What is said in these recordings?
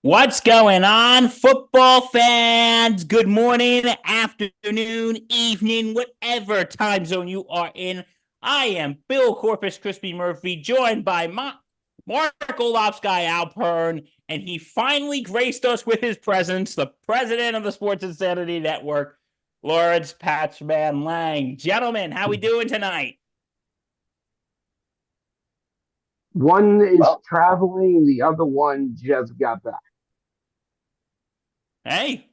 What's going on, football fans? Good morning, afternoon, evening, whatever time zone you are in. I am Bill Corpus Crispy Murphy, joined by Mark Olofsky Alpern, and he finally graced us with his presence, the president of the Sports Insanity Network, Lawrence Patchman Lang. Gentlemen, how we doing tonight? One is Well, traveling, the other one just got back. Hey,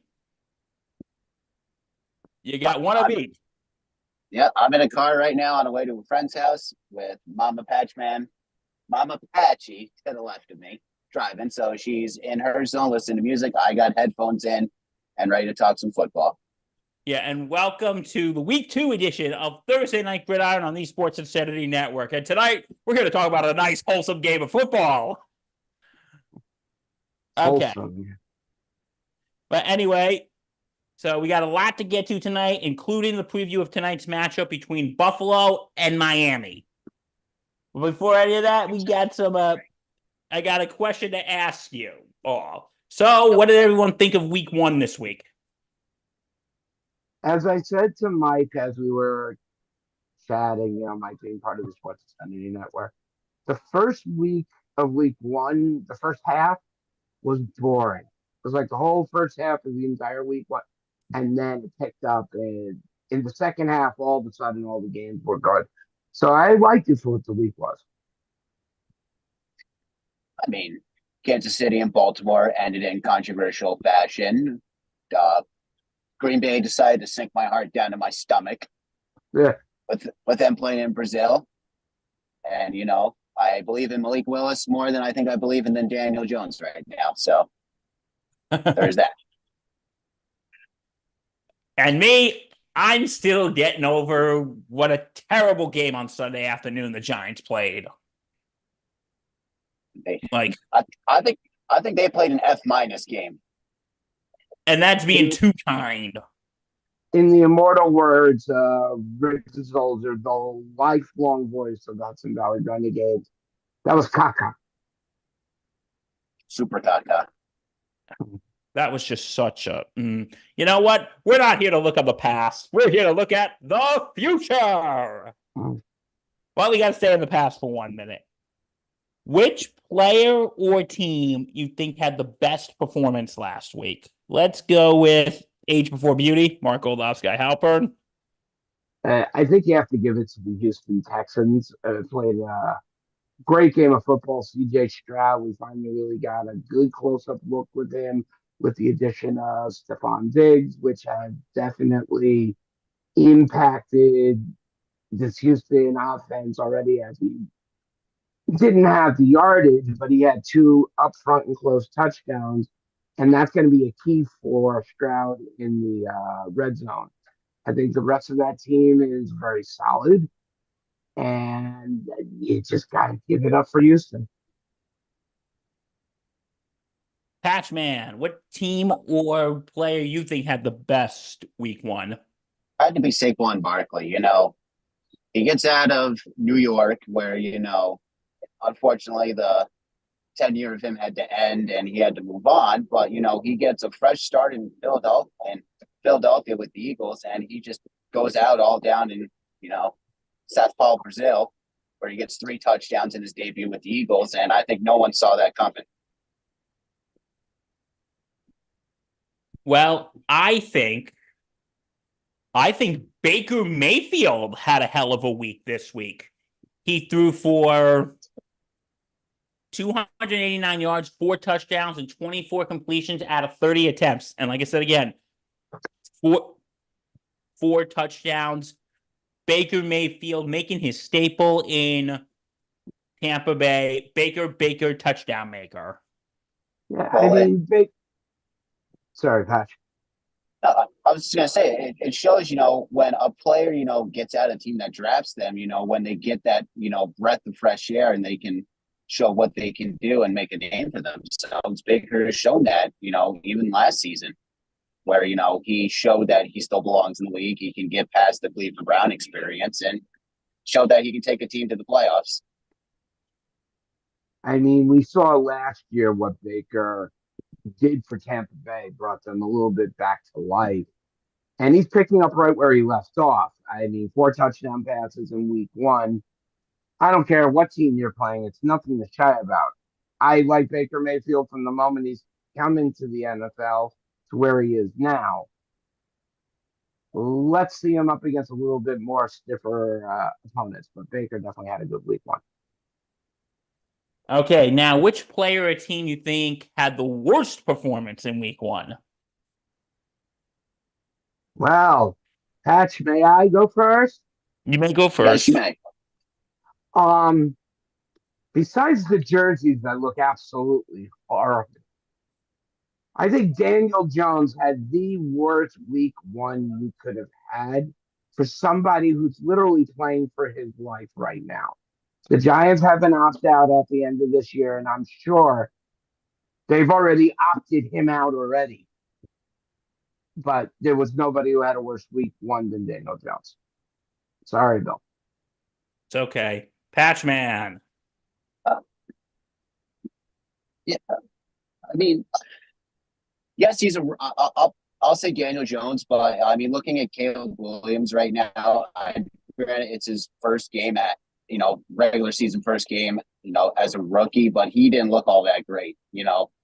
you but got one of I'm each. yeah, I'm in a car right now on the way to a friend's house with Mama Patchman, Mama Patchy to the left of me, driving. So she's in her zone, listening to music. I got headphones in and ready to talk some football. Yeah, and welcome to the Week 2 edition of Thursday Night Gridiron on the Sports Insanity Network. And tonight, we're going to talk about a nice, wholesome game of football. Okay. Wholesome. But anyway, so we got a lot to get to tonight, including the preview of tonight's matchup between Buffalo and Miami. But before any of that, we got some, I got a question to ask you all. So, what did everyone think of Week 1 this week? As I said to Mike as we were chatting, Mike being part of the Sports Xfinity Network, the first week of week one, the first half was boring. It was like the whole first half of the entire week, and then it picked up. And in the second half, all of a sudden, all the games were good. So I liked it for what the week was. I mean, Kansas City and Baltimore ended in controversial fashion. Uh, Green Bay decided to sink my heart down to my stomach Yeah. with them playing in Brazil. And, I believe in Malik Willis more than I think I believe in Daniel Jones right now. So there's that. And me, I'm still getting over what a terrible game on Sunday afternoon the Giants played. Like, I think they played an F- game. and that's being In, too kind. in the immortal words, Rick Soldier, the lifelong voice of Hudson Valley Renegades, that was caca. Super Kaka. That was just such a. You know what? We're not here to look at the past. We're here to look at the future. Mm. Well, we got to stay in the past for 1 minute. Which player or team you think had the best performance last week? Let's go with Age Before Beauty, Mark Goldowski Halpern. I think you have to give it to the Houston Texans. Played a great game of football. CJ Stroud, we finally really got a good close up look with him with the addition of Stephon Diggs, which had definitely impacted this Houston offense already as he didn't have the yardage, but he had two up front and close touchdowns. And that's going to be a key for Stroud in the red zone. I think the rest of that team is very solid, and you just got to give it up for Houston. Patchman, what team or player you think had the best week 1? Had to be Saquon Barkley. He gets out of New York, where unfortunately the tenure of him had to end and he had to move on. But he gets a fresh start in Philadelphia with the Eagles, and he just goes out all down in Sao Paulo, Brazil, where he gets 3 touchdowns in his debut with the Eagles, and I think no one saw that coming. Well, I think Baker Mayfield had a hell of a week this week. He threw for 289 yards, 4 touchdowns, and 24 completions out of 30 attempts. And like I said again, four touchdowns. Baker Mayfield making his staple in Tampa Bay. Baker, touchdown maker. Yeah, Well, sorry, Patch. I was just gonna say it shows, when a player, gets out of a team that drafts them, when they get that, breath of fresh air and they can show what they can do and make a name for themselves. Baker has shown that, even last season, where he showed that he still belongs in the league. He can get past the Cleveland Brown experience and show that he can take a team to the playoffs. I mean, we saw last year what Baker did for Tampa Bay, brought them a little bit back to life. And he's picking up right where he left off. I mean, 4 touchdown passes in week one. I don't care what team you're playing, it's nothing to shy about. I like Baker Mayfield from the moment he's come into the NFL to where he is now. Let's see him up against a little bit more stiffer opponents, but Baker definitely had a good week one. Okay, now which player or team you think had the worst performance in week one? Well, Patch, may I go first? You may go Yes, you first. may. Um, Besides the jerseys that look absolutely horrible, I think Daniel Jones had the worst week one you could have had for somebody who's literally playing for his life right now. The Giants have an opt out at the end of this year, and I'm sure they've already opted him out already. But there was nobody who had a worse week one than Daniel Jones. Sorry, Bill. It's okay. Patchman. Uh, yeah, I mean, yes, he's a. I'll say Daniel Jones, but I mean, looking at Caleb Williams right now, granted it's his first game at regular season first game as a rookie, but he didn't look all that great.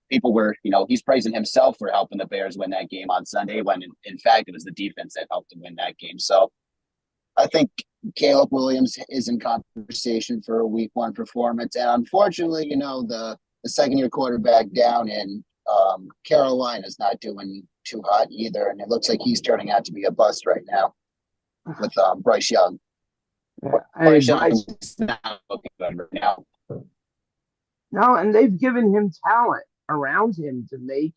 People were he's praising himself for helping the Bears win that game on Sunday when in fact it was the defense that helped him win that game. So I think Caleb Williams is in conversation for a week one performance, and unfortunately, the second year quarterback down in Carolina is not doing too hot either, and it looks like he's turning out to be a bust right now with Bryce Young. Hey, Bryce Young Bryce. is not looking good right now. No, and they've given him talent around him to make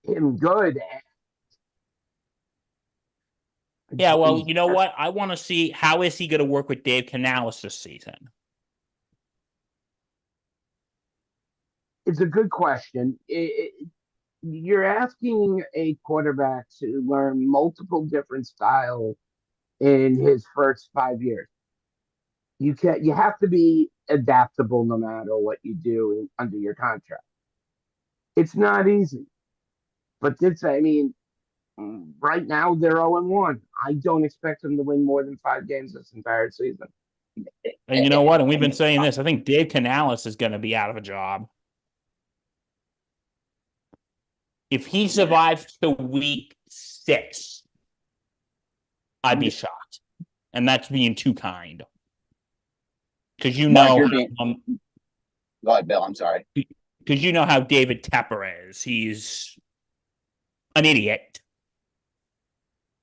him good. Yeah, well, you know what? I want to see how is he going to work with Dave Canales this season. It's a good question. You're asking a quarterback to learn multiple different styles in his first 5 years. You have to be adaptable no matter what you do under your contract. It's not easy, but I mean, right now they're 0-1. I don't expect them to win more than 5 games this entire season. And you know what? And we've been saying this. I think Dave Canales is going to be out of a job. If he survives to week 6, I'd be shocked. And that's being too kind. Because Mark, go ahead, Bill. I'm sorry. Because you know how David Tepper is. He's an idiot.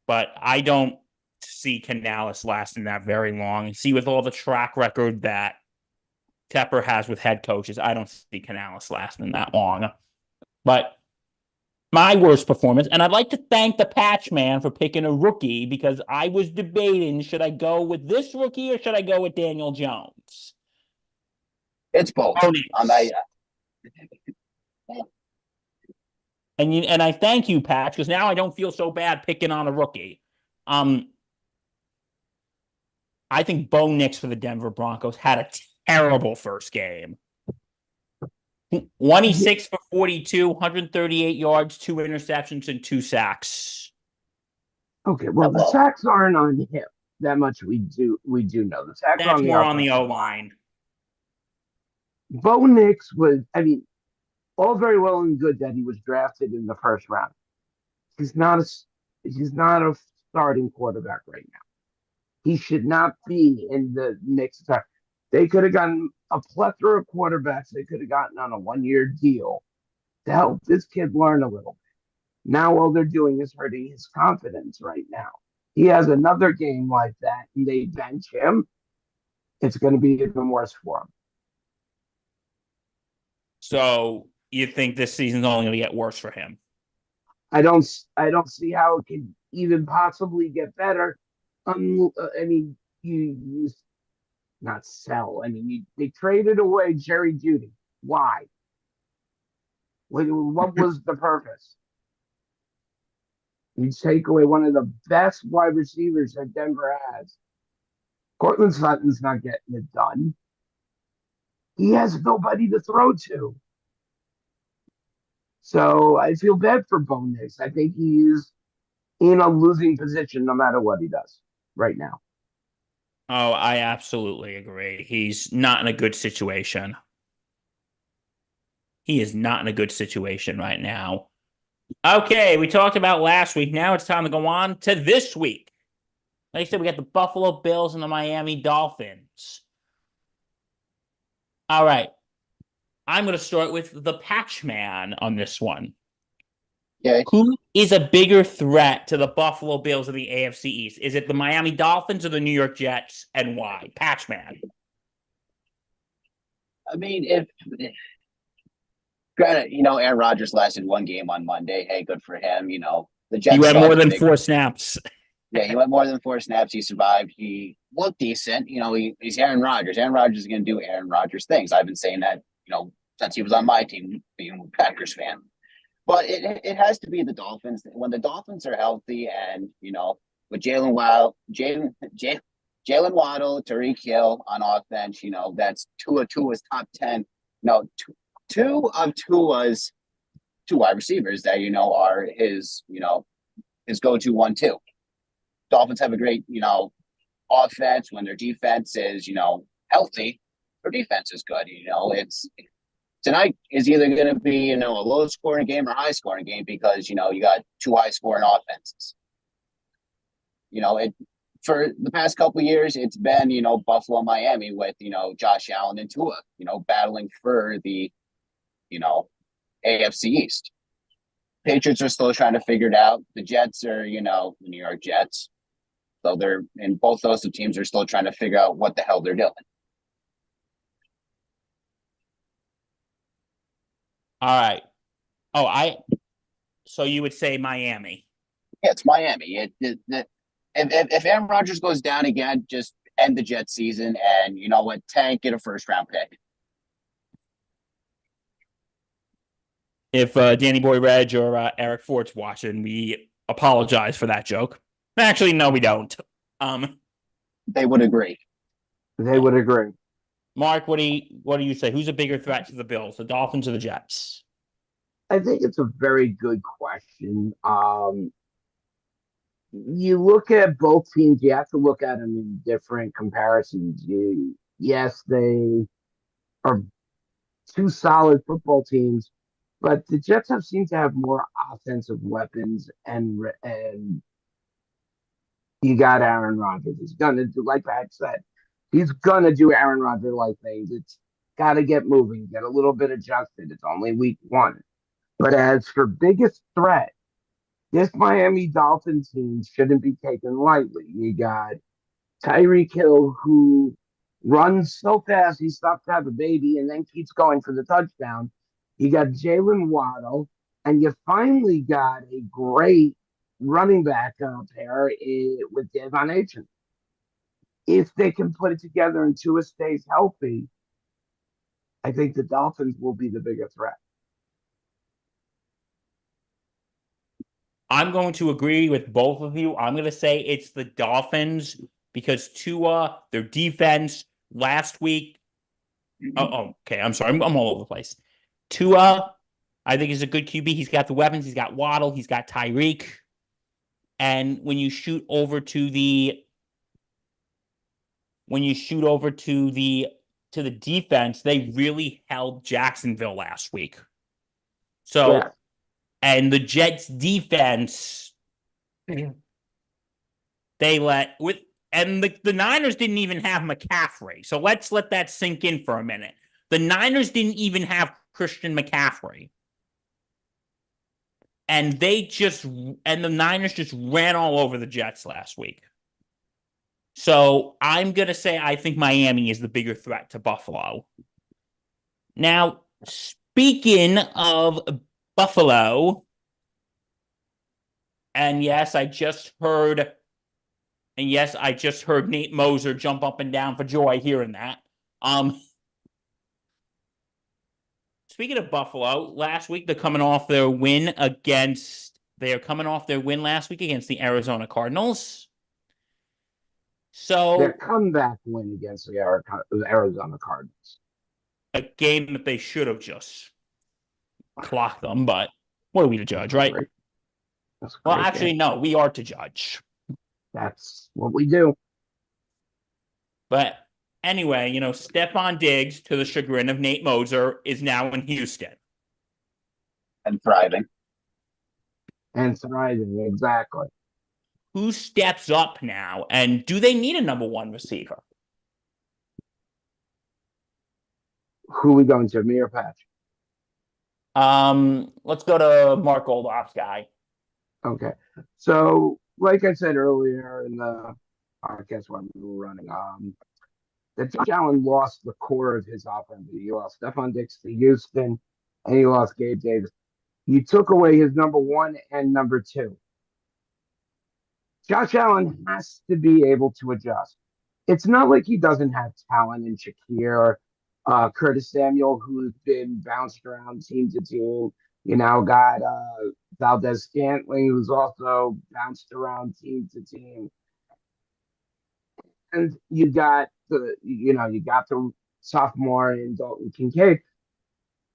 But I don't see Canales lasting that very long. See, with all the track record that Tepper has with head coaches, I don't see Canales lasting that long. But my worst performance, and I'd like to thank the Patch Man for picking a rookie because I was debating, should I go with this rookie or should I go with Daniel Jones? It's both. And I thank you, Patch, because now I don't feel so bad picking on a rookie. I think Bo Nix for the Denver Broncos had a terrible first game. 26 for 42, 138 yards, 2 interceptions, and 2 sacks. Okay, well, the sacks aren't on him. That much we do know. The sacks That's on more on the O-line. Bo Nix was, I mean, all very well and good that he was drafted in the first round. He's not a starting quarterback right now. He should not be in the mix. They could have gotten a plethora of quarterbacks they could have gotten on a 1-year deal to help this kid learn a little bit. Now all they're doing is hurting his confidence right now. He has another game like that and they bench him. It's going to be even worse for him. So you think this season's only going to get worse for him? I don't see how it can even possibly get better. I mean, you not sell. I mean, they traded away Jerry Jeudy. Why? What was the purpose? You take away one of the best wide receivers that Denver has. Cortland Sutton's not getting it done. He has nobody to throw to. So I feel bad for Bo Nix. I think he's in a losing position no matter what he does right now. Oh, I absolutely agree. He's not in a good situation. He is not in a good situation right now. Okay, we talked about last week. Now it's time to go on to this week. Like I said, we got the Buffalo Bills and the Miami Dolphins. All right. I'm going to start with the Patch Man on this one. Okay. Who is a bigger threat to the Buffalo Bills of the AFC East? Is it the Miami Dolphins or the New York Jets, and why? Patch Man. I mean, if granted, Aaron Rodgers lasted one game on Monday. Hey, good for him. The He Jets went still more have a than big. 4 snaps. Yeah, he went more than 4 snaps. He survived. He looked decent. He's Aaron Rodgers. Aaron Rodgers is going to do Aaron Rodgers things. I've been saying that, since he was on my team, being a Packers fan. But it has to be the Dolphins. When the Dolphins are healthy and, with Jalen Waddle, Tariq Hill on offense, that's two of Tua's top 10. No, two of Tua's two wide receivers that, are his go-to 1-2. Dolphins have a great, offense when their defense is, healthy. Their defense is good. It's tonight is either going to be, a low scoring game or high scoring game because, you got two high scoring offenses. It for the past couple of years, it's been, Buffalo, Miami with, Josh Allen and Tua, battling for the, AFC East. Patriots are still trying to figure it out. The Jets are, the New York Jets. So they're and both those two teams are still trying to figure out what the hell they're doing. All right. So you would say Miami. Yeah, it's Miami. If Aaron Rodgers goes down again, just end the Jets season and you know what, tank, get a first round pick. If Danny Boy Reg or Eric Fort's watching, we apologize for that joke. Actually, no, we don't. They would agree. They would agree. Mark, what do you say? Who's a bigger threat to the Bills, the Dolphins or the Jets? I think it's a very good question. You look at both teams, you have to look at them in different comparisons. Yes, they are two solid football teams, but the Jets have seemed to have more offensive weapons, and you got Aaron Rodgers. He's gonna do, like Pat said, he's gonna do Aaron Rodgers like things. It's got to get moving, get a little bit adjusted. It's only week one. But as for biggest threat, this Miami Dolphins team shouldn't be taken lightly. You got Tyreek Hill, who runs so fast he stops to have a baby and then keeps going for the touchdown. You got Jalen Waddle, and you finally got a great running back pair with Devon Achane. If they can put it together and Tua stays healthy, I think the Dolphins will be the bigger threat. I'm going to agree with both of you. I'm going to say it's the Dolphins because Tua, their defense last week. Okay. I'm sorry. I'm all over the place. Tua, I think is a good QB. He's got the weapons. He's got Waddle. He's got Tyreek. And when you shoot over to the defense, they really held Jacksonville last week. So, Yeah. and the Jets defense, they let with and the Niners didn't even have McCaffrey. So let's let that sink in for a minute. The Niners didn't even have Christian McCaffrey. And the Niners just ran all over the Jets last week. So I'm going to say I think Miami is the bigger threat to Buffalo. Now, speaking of Buffalo, and yes, I just heard Nate Moser jump up and down for joy hearing that. Speaking of Buffalo, last week they're coming off their win last week against the Arizona Cardinals. Their So comeback win against the Arizona Cardinals. a game that they should have just clock them, but what are we to judge, right? That's a Well, great actually, game. no, we are to judge. That's what we do. But anyway, Stephon Diggs, to the chagrin of Nate Moser, is now in Houston. And thriving. And thriving, exactly. Who steps up now, and do they need a number one receiver? Who are we going to, me or Patch? Let's go to Mark Oldoff's guy. Okay. So, like I said earlier in the podcast when we were running, that Josh Allen lost the core of his offense. He lost Stephon Diggs to Houston, and he lost Gabe Davis. You took away his number one and number two. Josh Allen has to be able to adjust. It's not like he doesn't have talent in Shakir, Curtis Samuel, who's been bounced around team to team. You now got Valdez Scantling, who's also bounced around team to team. And you got the sophomore in Dalton Kincaid.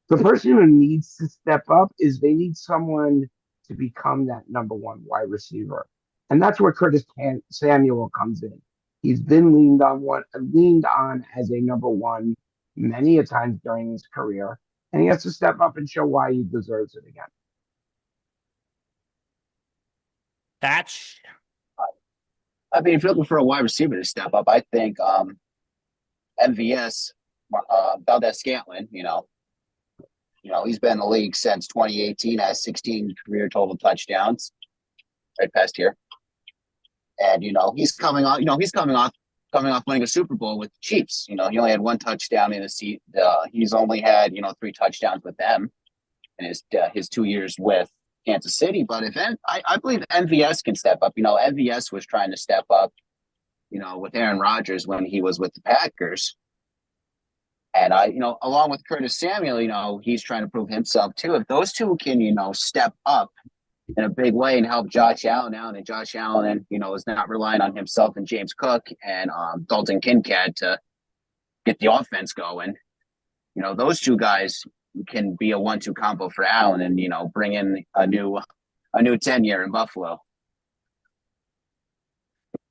The person who needs to step up is they need someone to become that number one wide receiver. And that's where Curtis Samuel comes in. He's been leaned on as a number one many a times during his career, and he has to step up and show why he deserves it again. That's I mean, if you're looking for a wide receiver to step up, I think MVS, Valdez Scantling, he's been in the league since 2018, has 16 career total touchdowns, right past here. And he's coming off winning a Super Bowl with the Chiefs. He only had one touchdown in the seat. He's only had 3 touchdowns with them in his 2 years with Kansas City. But I believe MVS can step up. MVS was trying to step up, with Aaron Rodgers when he was with the Packers. And along with Curtis Samuel, he's trying to prove himself too. If those two can, step up in a big way and help Josh Allen out, and Josh Allen, is not relying on himself and James Cook and Dalton Kincaid to get the offense going. Those two guys can be a 1-2 combo for Allen and, bring in a new tenure in Buffalo.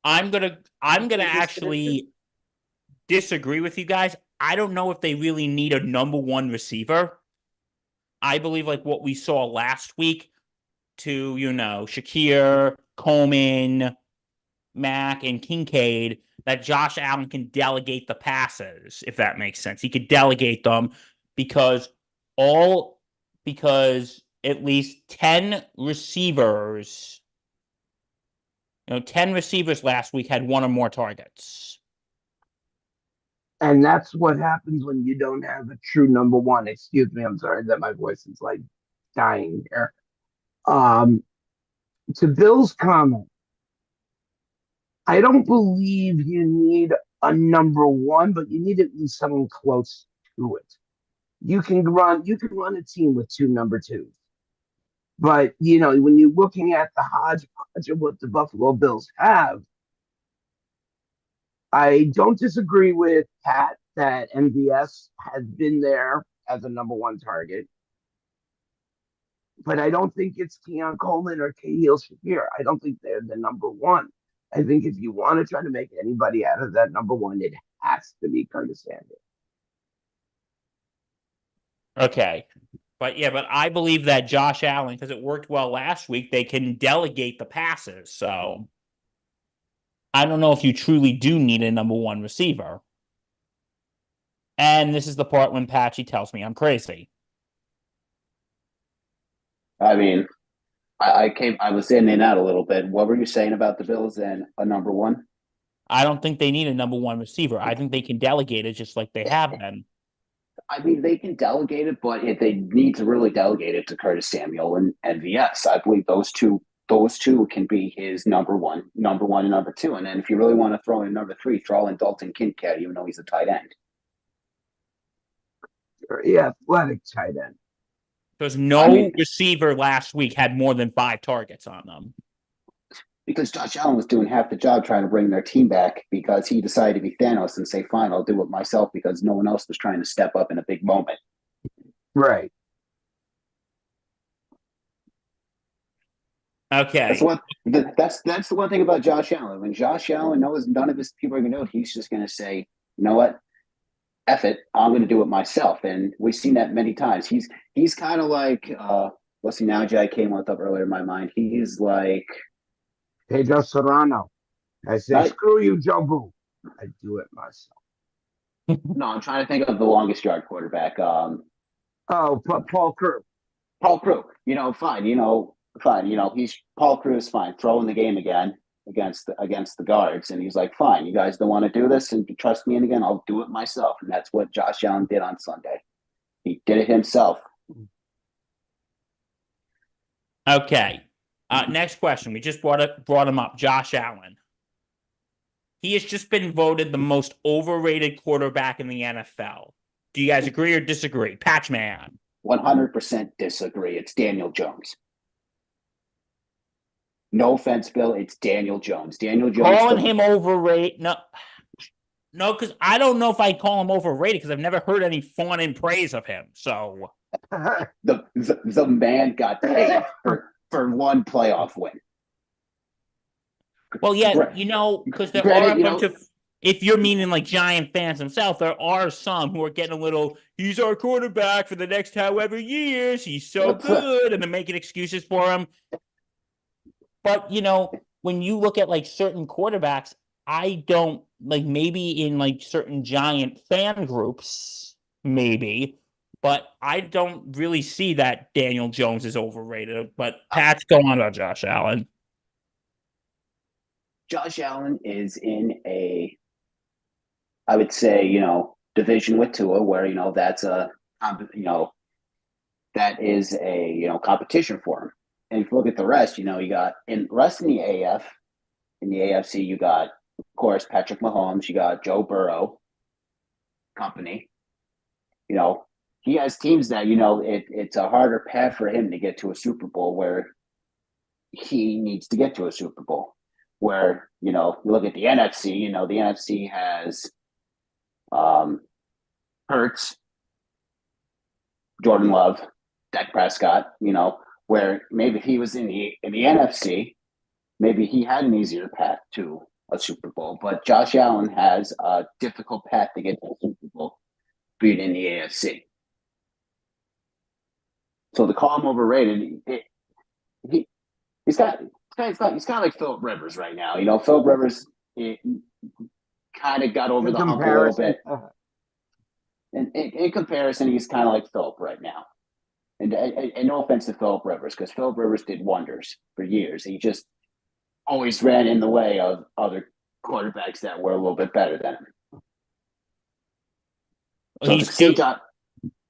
I'm gonna actually disagree with you guys. I don't know if they really need a number one receiver. I believe like what we saw last week to, Shakir, Coleman, Mack, and Kincaid, that Josh Allen can delegate the passes, if that makes sense. He could delegate them because at least 10 receivers, 10 receivers last week had one or more targets. And that's what happens when you don't have a true number one. Excuse me, I'm sorry that my voice is like dying here. To Bill's comment, I don't believe you need a number one, but you need at least someone close to it. You can run a team with 2 number twos. But when you're looking at the hodgepodge of what the Buffalo Bills have, I don't disagree with Pat that MVS has been there as a number one target. But I don't think it's Keon Coleman or Khalil Shakir. I don't think they're the number one. I think if you want to try to make anybody out of that number one, it has to be Curtis Samuel. Okay. But I believe that Josh Allen, because it worked well last week, they can delegate the passes. So I don't know if you truly do need a number one receiver. And this is the part when Patchy tells me I'm crazy. I mean, I was in and out a little bit. What were you saying about the Bills and a number one? I don't think they need a number one receiver. I think they can delegate it just like they have been. I mean, they can delegate it, but if they need to really delegate it to Curtis Samuel and MVS, I believe those two can be his number one and number two. And then if you really want to throw in number 3, throw in Dalton Kincaid, even though he's a tight end. Yeah, athletic tight end. Because no receiver last week had more than 5 targets on them. Because Josh Allen was doing half the job trying to bring their team back because he decided to be Thanos and say, fine, I'll do it myself because no one else was trying to step up in a big moment. Right. Okay. That's the one thing about Josh Allen. When Josh Allen knows none of his people are going to do it, he's just going to say, you know what, F it, I'm going to do it myself. And we've seen that many times. He's kind of like what's the analogy I came up earlier in my mind? He's like Pedro Serrano. I say, not, screw you, Jobu. I do it myself. no, I'm trying to think of the longest yard quarterback. Oh, Paul Crew. Paul Crew. Fine. Fine. He's Paul Crew is fine. Throwing the game again against the guards, and he's like, fine. You guys don't want to do this and trust me, and again, I'll do it myself. And that's what Josh Allen did on Sunday. He did it himself. Okay. Next question. We just brought him up. Josh Allen. He has just been voted the most overrated quarterback in the NFL. Do you guys agree or disagree? Patchman. 100% disagree. It's Daniel Jones. No offense, Bill. It's Daniel Jones. Daniel Jones. Calling him overrated. No, because I don't know if I call him overrated because I've never heard any fawn in praise of him. So the man got paid for one playoff win. Well, yeah, because there are a bunch of, if you're meaning like Giant fans themselves, there are some who are getting a little, he's our quarterback for the next however years, he's so good, and they're making excuses for him. But, when you look at like certain quarterbacks, I don't, like maybe in like certain Giant fan groups, maybe, but I don't really see that Daniel Jones is overrated. But Pat's go on about Josh Allen. Josh Allen is in I would say, division with Tua, where, that's that is a, competition for him. And if you look at the rest, you got in the AF, in the AFC, you got, of course, Patrick Mahomes, you got Joe Burrow, company. He has teams that, it's a harder path for him to get to a Super Bowl where he needs to get to a Super Bowl. Where, you look at the NFC, the NFC has Hurts, Jordan Love, Dak Prescott, where maybe if he was in the NFC, maybe he had an easier path to a Super Bowl. But Josh Allen has a difficult path to get to a Super Bowl, being in the AFC. So to call him overrated, he's kind of like Philip Rivers right now. Philip Rivers kind of got over the hump a little bit. And in comparison, he's kind of like Philip right now. And no offense to Philip Rivers, because Philip Rivers did wonders for years. He just always ran in the way of other quarterbacks that were a little bit better than him. So to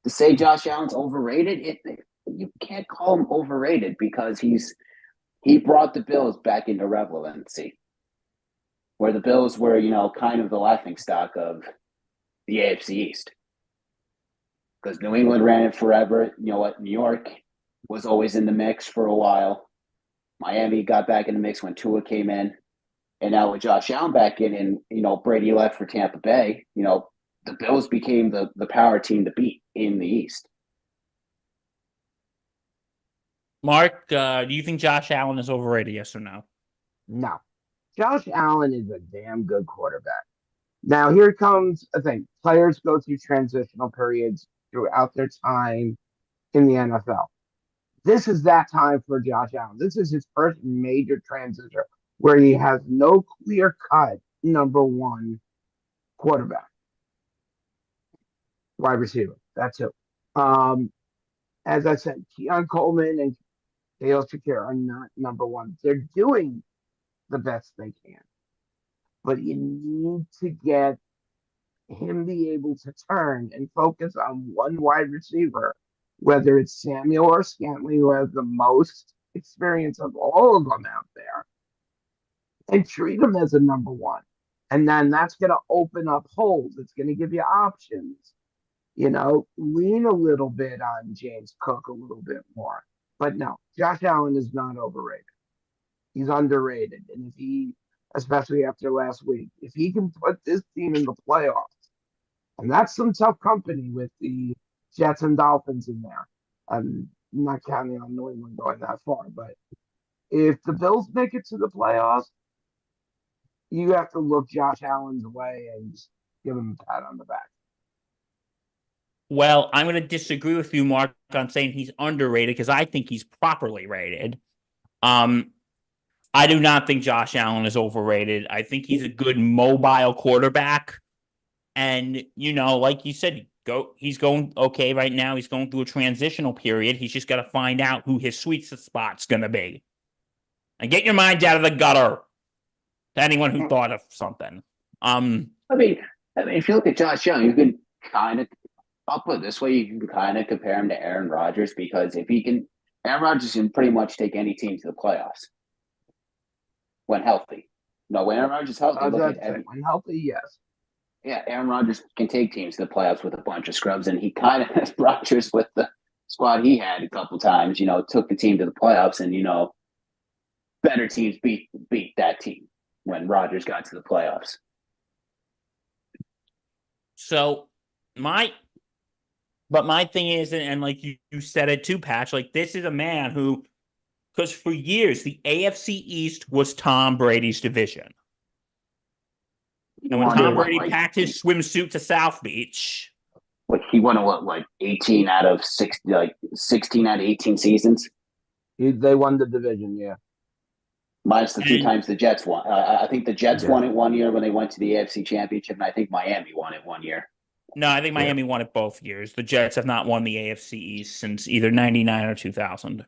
say Josh Allen's overrated, you can't call him overrated because he brought the Bills back into relevancy, where the Bills were, kind of the laughingstock of the AFC East. Because New England ran it forever. You know what? New York was always in the mix for a while. Miami got back in the mix when Tua came in. And now with Josh Allen back in and, Brady left for Tampa Bay, the Bills became the power team to beat in the East. Mark, do you think Josh Allen is overrated, yes or no? No. Josh Allen is a damn good quarterback. Now, here comes a thing. Players go through transitional periods throughout their time in the NFL. This is that time for Josh Allen. This is his first major transition where he has no clear-cut number one quarterback. Wide receiver. That's it. As I said, Keon Coleman and Dale Shakir are not number one. They're doing the best they can. But you need to get him be able to turn and focus on one wide receiver, whether it's Samuel or Scantling, who has the most experience of all of them out there, and treat him as a number one. And then that's going to open up holes. It's going to give you options. Lean a little bit on James Cook a little bit more. But no, Josh Allen is not overrated. He's underrated. And if he, especially after last week, if he can put this team in the playoffs, and that's some tough company with the Jets and Dolphins in there. I'm not counting on New England going that far, but If the Bills make it to the playoffs, you have to look Josh Allen's way and just give him a pat on the back. Well, I'm going to disagree with you, Mark, on saying he's underrated because I think he's properly rated. Um, I do not think Josh Allen is overrated. I think he's a good mobile quarterback. And, like you said, he's going okay right now. He's going through a transitional period. He's just got to find out who his sweet spot's going to be. And get your mind out of the gutter to anyone who thought of something. I mean, if you look at Josh Allen, you can kind of, I'll put it this way, you can kind of compare him to Aaron Rodgers because Aaron Rodgers can pretty much take any team to the playoffs when healthy. No, when Aaron Rodgers is healthy, When healthy, yes. Yeah, Aaron Rodgers can take teams to the playoffs with a bunch of scrubs, and he kind of Rodgers with the squad he had a couple times, took the team to the playoffs, and better teams beat that team when Rodgers got to the playoffs. So my thing is, and like you said it too, Patch, like this is a man who, because for years the AFC East was Tom Brady's division. And when Tom Brady packed his swimsuit to South Beach, he won 18 out of 16 out of 18 seasons. They won the division, yeah. Minus the two times the Jets won. I think the Jets won it one year when they went to the AFC Championship, and I think Miami won it one year. No, I think Miami won it both years. The Jets have not won the AFC East since either 99 or 2000.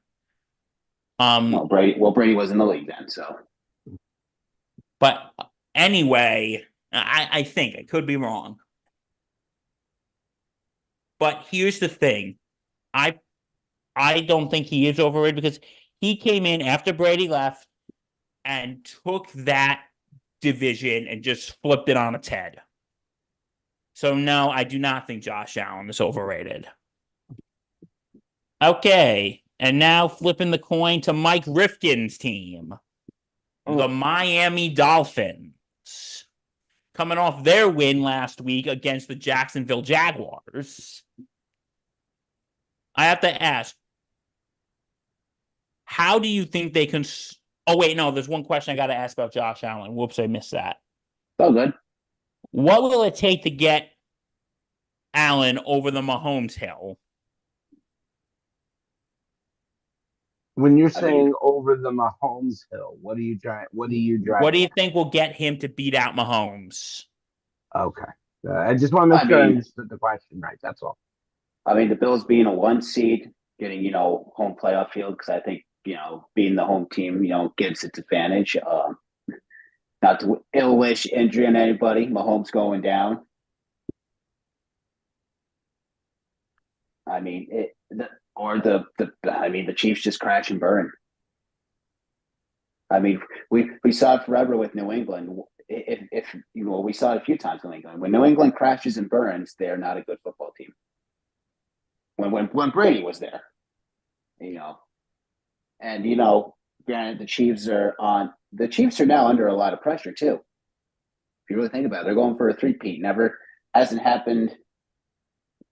Brady was in the league then, so. But anyway, I think I could be wrong. But here's the thing. I don't think he is overrated because he came in after Brady left and took that division and just flipped it on its head. So no, I do not think Josh Allen is overrated. Okay, and now flipping the coin to Mike Rifkin's team, the Miami Dolphins, coming off their win last week against the Jacksonville Jaguars. I have to ask, how do you think they can... Oh, wait, no, there's one question I got to ask about Josh Allen. Whoops, I missed that. Oh, good. What will it take to get Allen over the Mahomes hill? When you're saying over the Mahomes hill, what are you driving? What do you think will get him to beat out Mahomes? Okay. I just want to make sure I understood the question right. That's all. I mean, the Bills being a 1 seed, getting, home playoff field, because I think, being the home team, gives its advantage. Not to ill wish injury on anybody. Mahomes going down. I mean, the Chiefs just crash and burn. I mean, we saw it forever with New England. If we saw it a few times in New England. When New England crashes and burns, they're not a good football team. When Brady was there, and granted, the Chiefs are now under a lot of pressure too. If you really think about it, they're going for a three-peat. Never hasn't happened.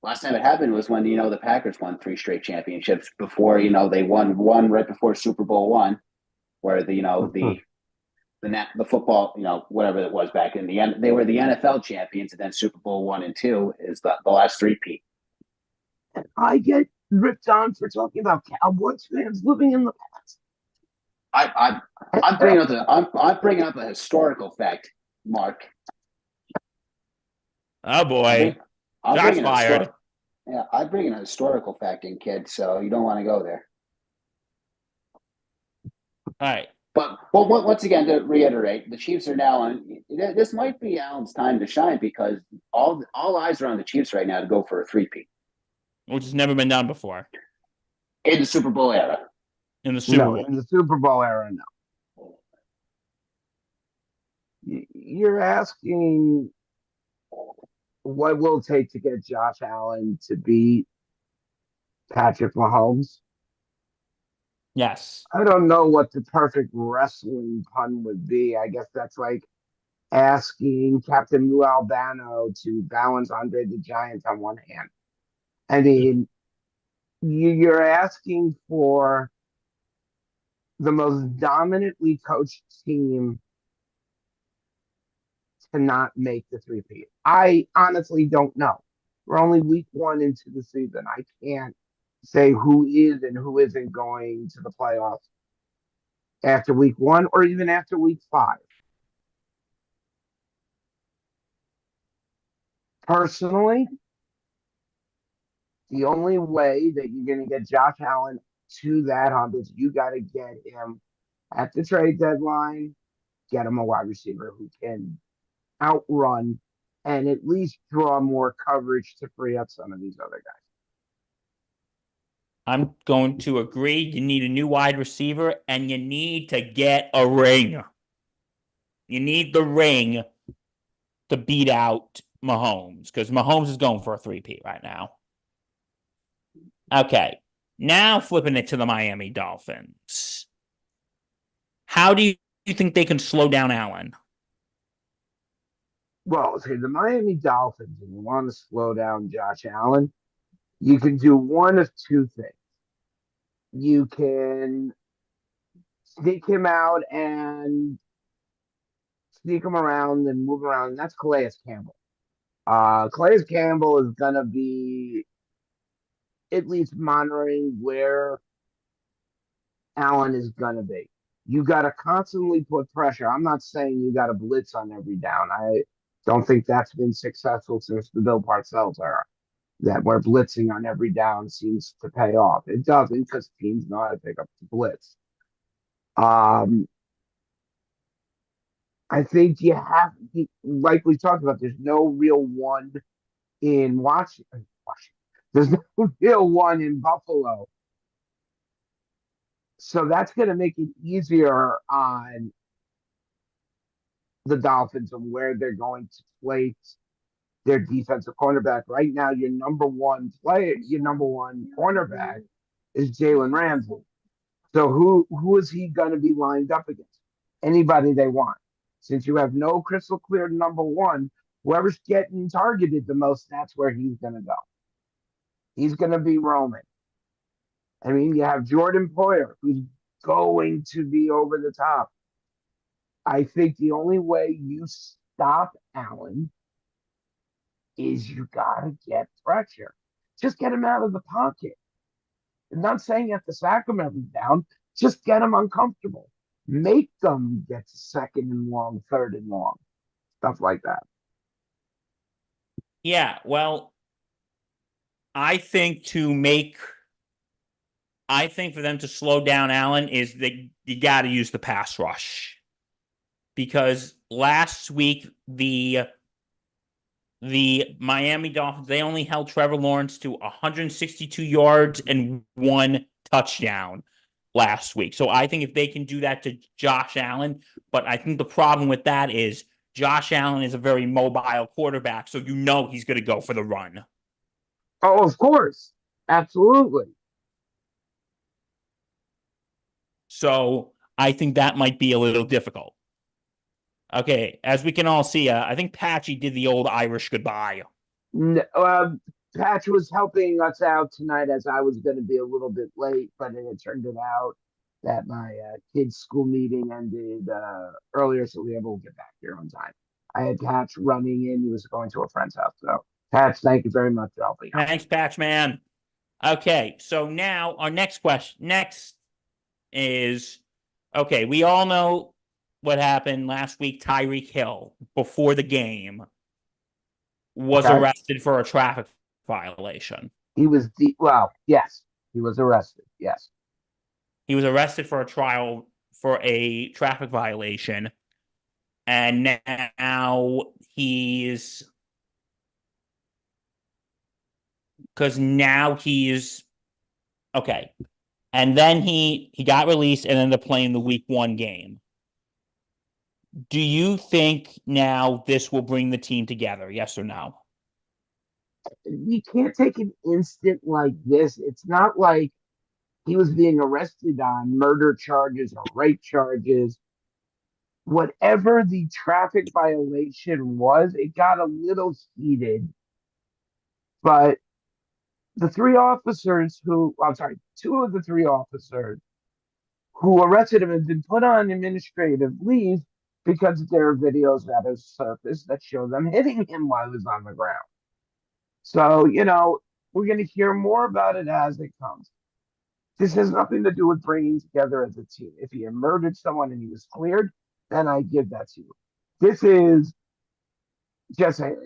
Last time it happened was when the Packers won 3 straight championships before they won one right before Super Bowl I, where the football whatever it was back in the end, they were the NFL champions, and then Super Bowl I and II is the last three-peat. I get ripped on for talking about Cowboys fans living in the past. I'm bringing up a historical fact, Mark. Oh boy, shots fired. I'm bringing a historical fact in, kid. So you don't want to go there. All right. But once again, to reiterate, the Chiefs are now on. This might be Allen's time to shine because all eyes are on the Chiefs right now to go for a three-peat, which has never been done before in the Super Bowl era. In the Super Bowl era, no. You're asking what will it take to get Josh Allen to beat Patrick Mahomes? Yes. I don't know what the perfect wrestling pun would be. I guess that's like asking Captain Lou Albano to balance Andre the Giant on one hand. I mean, you're asking for the most dominantly coached team to not make the three-peat? I honestly don't know. We're only week one into the season. I can't say who is and who isn't going to the playoffs after week one or even after week five. Personally, the only way that you're going to get Josh Allen to that hump is you got to get him at the trade deadline, get him a wide receiver who can outrun and at least draw more coverage to free up some of these other guys. I'm going to agree. You need a new wide receiver and you need to get a ring. You need the ring to beat out Mahomes because Mahomes is going for a three-peat right now. Okay, now flipping it to the Miami Dolphins. How do you think they can slow down Allen? Well, see, the Miami Dolphins, if you want to slow down Josh Allen, you can do one of two things. You can sneak him out and sneak him around and move around. And that's Calais Campbell. Calais Campbell is going to be at least monitoring where Allen is going to be. You got to constantly put pressure. I'm not saying you got to blitz on every down. I don't think that's been successful since the Bill Parcells era. That where blitzing on every down seems to pay off. It doesn't because teams know how to pick up the blitz. I think you have, like we talked about, there's no real one in Washington. There's no real one in Buffalo. So that's going to make it easier on the Dolphins and where they're going to place their defensive cornerback. Right now, your number one cornerback is Jalen Ramsey. So who is he going to be lined up against? Anybody they want. Since you have no crystal clear number one, whoever's getting targeted the most, that's where he's going to go. He's going to be roaming. I mean, you have Jordan Poyer, who's going to be over the top. I think the only way you stop Allen is you got to get pressure. Just get him out of the pocket. I'm not saying you have to sack him every down. Just get him uncomfortable. Make them get to second and long, third and long, stuff like that. Yeah, well, I think for them to slow down Allen is that you got to use the pass rush. Because last week the Miami Dolphins, they only held Trevor Lawrence to 162 yards and 1 touchdown last week. So I think if they can do that to Josh Allen, but I think the problem with that is Josh Allen is a very mobile quarterback, so he's going to go for the run. Oh, of course. Absolutely. So I think that might be a little difficult. Okay, as we can all see, I think Patchy did the old Irish goodbye. Patch was helping us out tonight as I was going to be a little bit late, but it turned out that my kid's school meeting ended earlier, so we were able to get back here on time. I had Patch running in. He was going to a friend's house. So, Patch, thank you very much for helping out. Thanks, Patch, man. Okay, so now our next question. Next is, okay, we all know what happened last week. Tyreek Hill, before the game, was arrested for a traffic violation. He was, yes, he was arrested. Yes. He was arrested for a traffic violation. And now he's okay. And then he got released and ended up playing the week 1 game. Do you think now this will bring the team together? Yes or no? You can't take an instant like this. It's not like he was being arrested on murder charges or rape charges. Whatever the traffic violation was, it got a little heated. But the 3 officers two of the 3 officers who arrested him had been put on administrative leave because there are videos that have surfaced that show them hitting him while he was on the ground. So, we're going to hear more about it as it comes. This has nothing to do with bringing together as a team. If he had murdered someone and he was cleared, then I give that to you. This is just it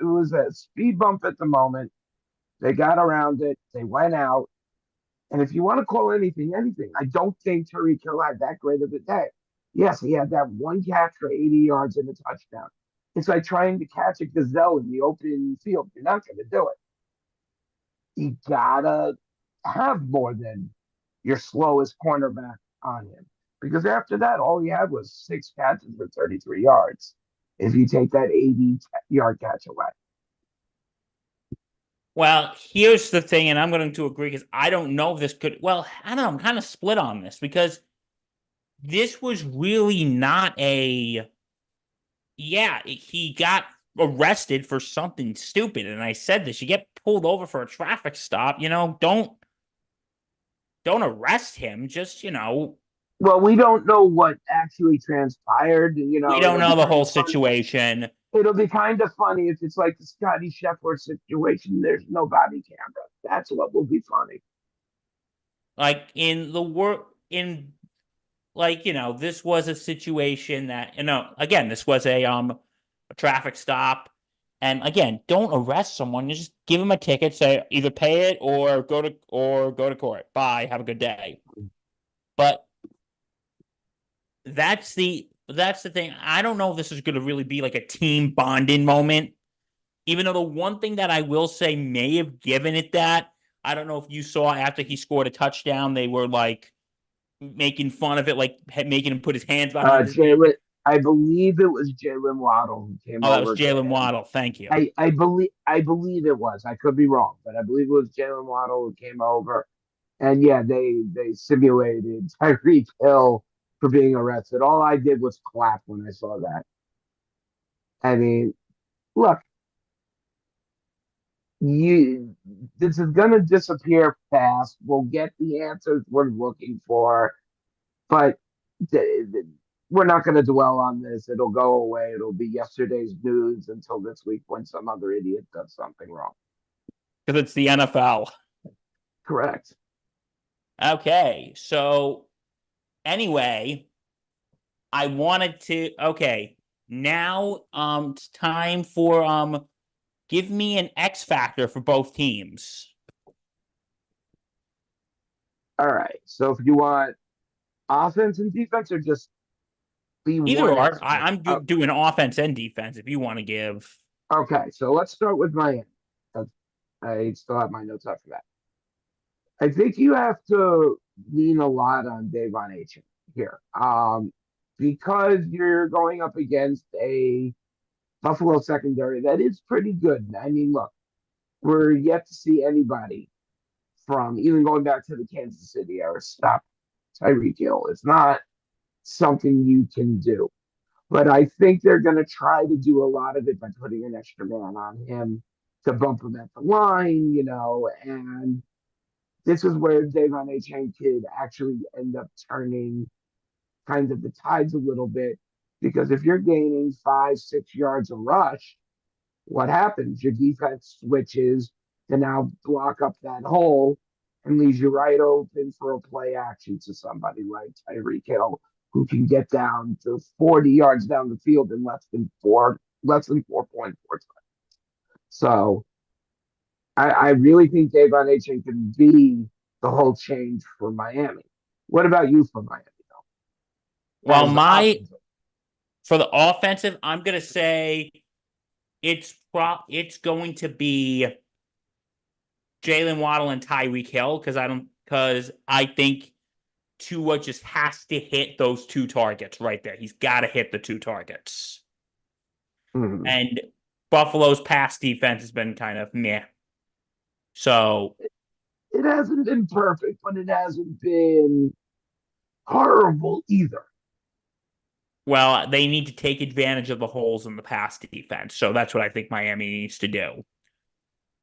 was a speed bump at the moment. They got around it. They went out. And if you want to call anything, anything, I don't think Tyreek Hill had that great of a day. Yes, he had that one catch for 80 yards and a touchdown. It's like trying to catch a gazelle in the open field. You're not going to do it. You gotta have more than your slowest cornerback on him. Because after that, all he had was 6 catches for 33 yards. If you take that 80-yard catch away. Well, here's the thing, and I'm going to agree because I don't know if this could. Well, I don't know. I'm kind of split on this because this was really not a. Yeah, he got arrested for something stupid, and I said this: you get pulled over for a traffic stop, don't arrest him. Just Well, we don't know what actually transpired. we don't It'll be know the kind whole of funny. situation. It'll be kind of funny if it's like the Scotty Scheffler situation. There's no body camera. That's what will be funny. Like in the work in this was a situation that again, this was a traffic stop, and again, don't arrest someone. You just give them a ticket, say either pay it or go to court. Bye, have a good day. But that's the thing. I don't know if this is going to really be like a team bonding moment. Even though the one thing that I will say may have given it that, I don't know if you saw after he scored a touchdown, they were like making fun of it, like making him put his hands behind his back. I believe it was Jalen Waddle who came Oh, that was over. Jalen Waddle. Thank you. I believe it was. I could be wrong, but I believe it was Jalen Waddle who came over. And yeah, they simulated Tyreek Hill for being arrested. All I did was clap when I saw that. I mean, look, this is gonna disappear fast. We'll get the answers we're looking for, but we're not going to dwell on this. It'll go away. It'll be yesterday's news until this week when some other idiot does something wrong. Because it's the NFL. Correct. Okay, so anyway, I wanted to. Okay, now it's time for give me an X factor for both teams. All right. So if you want offense and defense, or just be Either one. or, I'm doing offense and defense. If you want to give. Okay, so let's start with Miami. I still have my notes up for that. I think you have to lean a lot on Davon H here, because you're going up against a Buffalo secondary that is pretty good. I mean, look, we're yet to see anybody from even going back to the Kansas City era stop Tyreek Hill. It's not something you can do. But I think they're going to try to do a lot of it by putting an extra man on him to bump him at the line, and this is where Davon A. Chain could actually end up turning kind of the tides a little bit, because if you're gaining 5-6 yards a rush, what happens? Your defense switches to now block up that hole and leaves you right open for a play action to somebody like Tyreek Hill, who can get down to 40 yards down the field in less than 4.4 times. So I really think Davon A. Chain can be the whole change for Miami. What about you for Miami, though? Well, for the offensive, I'm gonna say it's going to be Jalen Waddle and Tyreek Hill because I think Tua just has to hit those 2 targets right there. He's got to hit the 2 targets. Mm-hmm. And Buffalo's pass defense has been kind of meh. So it hasn't been perfect, but it hasn't been horrible either. Well, they need to take advantage of the holes in the pass defense. So that's what I think Miami needs to do.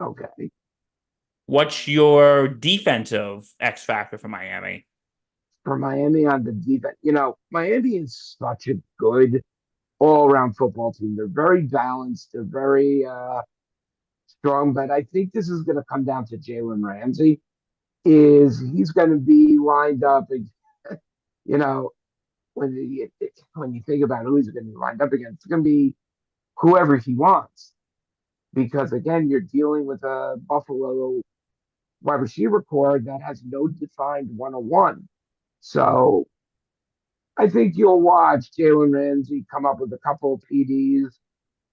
Okay. What's your defensive X factor for Miami? for Miami on the defense. Miami is such a good all around football team. They're very balanced. They're very strong. But I think this is going to come down to Jalen Ramsey. Is he's going to be lined up? And, you know, when you think about who he's going to be lined up against, it's going to be whoever he wants. Because again, you're dealing with a Buffalo wide receiver core that has no defined 101. So I think you'll watch Jalen Ramsey come up with a couple of PDs.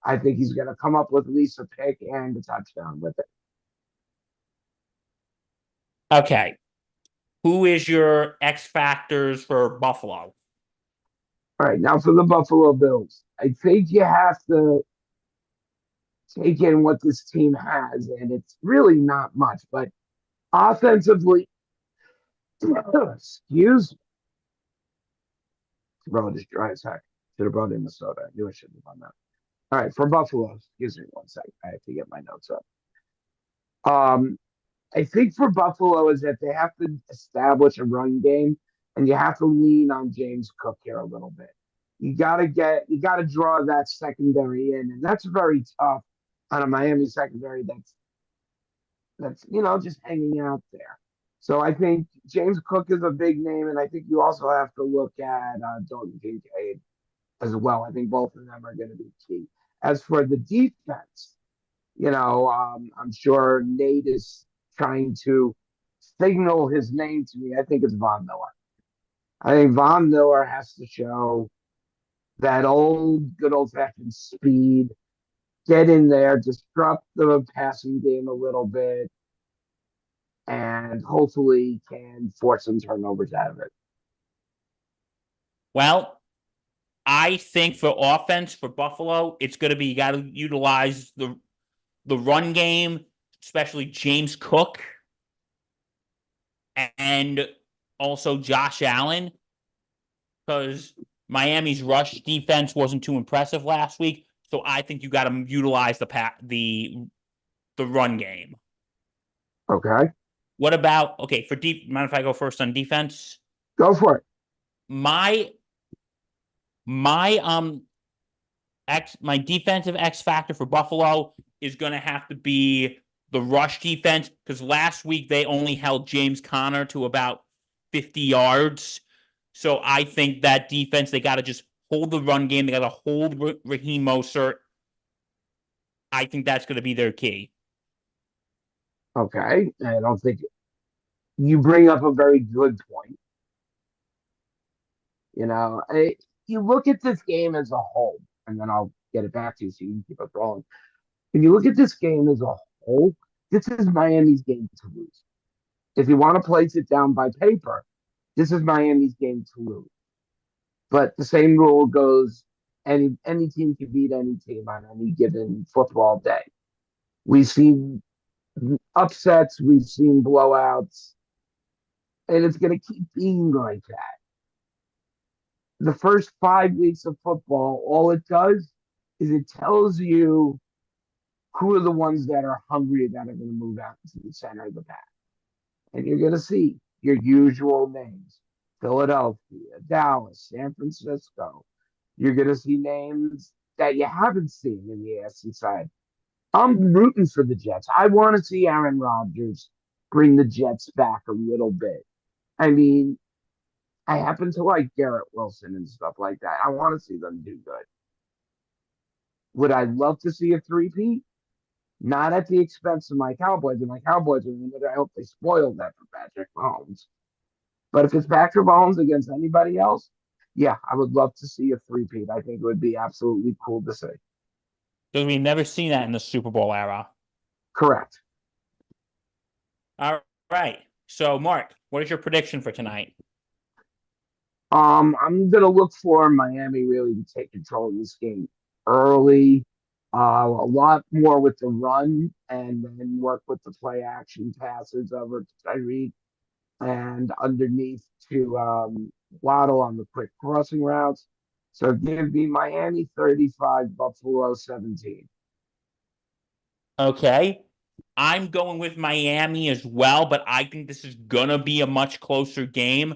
I think he's going to come up with at least a pick and a touchdown with it. Okay. Who is your X factors for Buffalo? All right, now for the Buffalo Bills. I think you have to take in what this team has, and it's really not much. But offensively, excuse me, bro, just dry as heck. Should have brought in the soda. I knew I should have done that. All right, for Buffalo, excuse me one second. I have to get my notes up. I think for Buffalo is that they have to establish a run game, and you have to lean on James Cook here a little bit. You gotta draw that secondary in, and that's very tough on a Miami secondary that's just hanging out there. So I think James Cook is a big name, and I think you also have to look at Dalton Kincaid as well. I think both of them are going to be key. As for the defense, I'm sure Nate is trying to signal his name to me. I think it's Von Miller. I think Von Miller has to show that good old fashioned speed, get in there, disrupt the passing game a little bit, and hopefully can force some turnovers out of it. Well, I think for offense for Buffalo, it's going to be you got to utilize the run game, especially James Cook and also Josh Allen, because Miami's rush defense wasn't too impressive last week. So I think you got to utilize the run game. Okay. What about for mind if I go first on defense? Go for it. My my defensive X factor for Buffalo is going to have to be the rush defense, because last week they only held James Conner to about 50 yards. So I think that defense, they got to just hold the run game. They got to hold Raheem Mostert. I think that's going to be their key. Okay. I don't think you bring up a very good point. You look at this game as a whole, and then I'll get it back to you so you can keep it rolling. If you look at this game as a whole, this is Miami's game to lose. If you want to place it down by paper, this is Miami's game to lose. But the same rule goes: any team can beat any team on any given football day. We've seen upsets, we've seen blowouts, and it's going to keep being like that. The first 5 weeks of football, all it does is it tells you who are the ones that are hungry that are going to move out into the center of the pack. And you're going to see your usual names: Philadelphia, Dallas, San Francisco. You're going to see names that you haven't seen in the AFC side. I'm rooting for the Jets. I want to see Aaron Rodgers bring the Jets back a little bit. I mean, I happen to like Garrett Wilson and stuff like that. I want to see them do good. Would I love to see a three-peat? Not at the expense of my Cowboys. And my Cowboys are in it. I hope they spoil that for Patrick Mahomes. But if it's Patrick Mahomes against anybody else, yeah, I would love to see a three-peat. I think it would be absolutely cool to see. Because we've never seen that in the Super Bowl era. Correct. All right. So, Mark, what is your prediction for tonight? I'm gonna look for Miami really to take control of this game early, a lot more with the run, and then work with the play action passes over to Tyreek and underneath to Waddle on the quick crossing routes. So give me Miami 35, Buffalo 17. Okay. I'm going with Miami as well, but I think this is going to be a much closer game.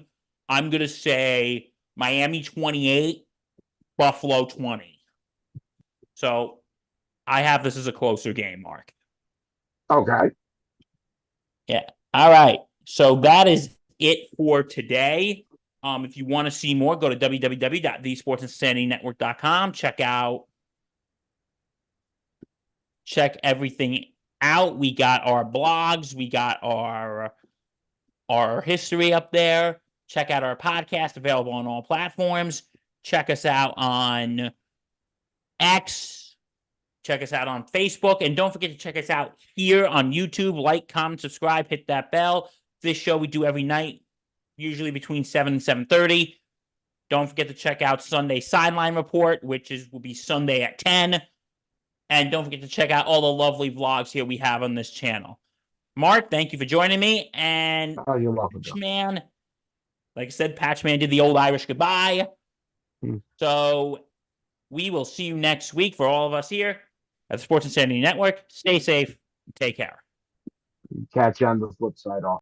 I'm going to say Miami 28, Buffalo 20. So I have this as a closer game, Mark. Okay. Yeah. All right. So that is it for today. If you want to see more, go to www.thesportsinsanitynetwork.com. Check everything out. We got our blogs. We got our history up there. Check out our podcast, available on all platforms. Check us out on X. Check us out on Facebook. And don't forget to check us out here on YouTube. Like, comment, subscribe, hit that bell. This show we do every night, usually between 7 and 7:30. Don't forget to check out Sunday Sideline Report, which will be Sunday at 10. And don't forget to check out all the lovely vlogs here we have on this channel. Mark, thank you for joining me. And You're welcome, Bill. Patchman, like I said, Patchman did the old Irish goodbye. So we will see you next week for all of us here at the Sports Insanity Network. Stay safe. Take care. Catch you on the flip side.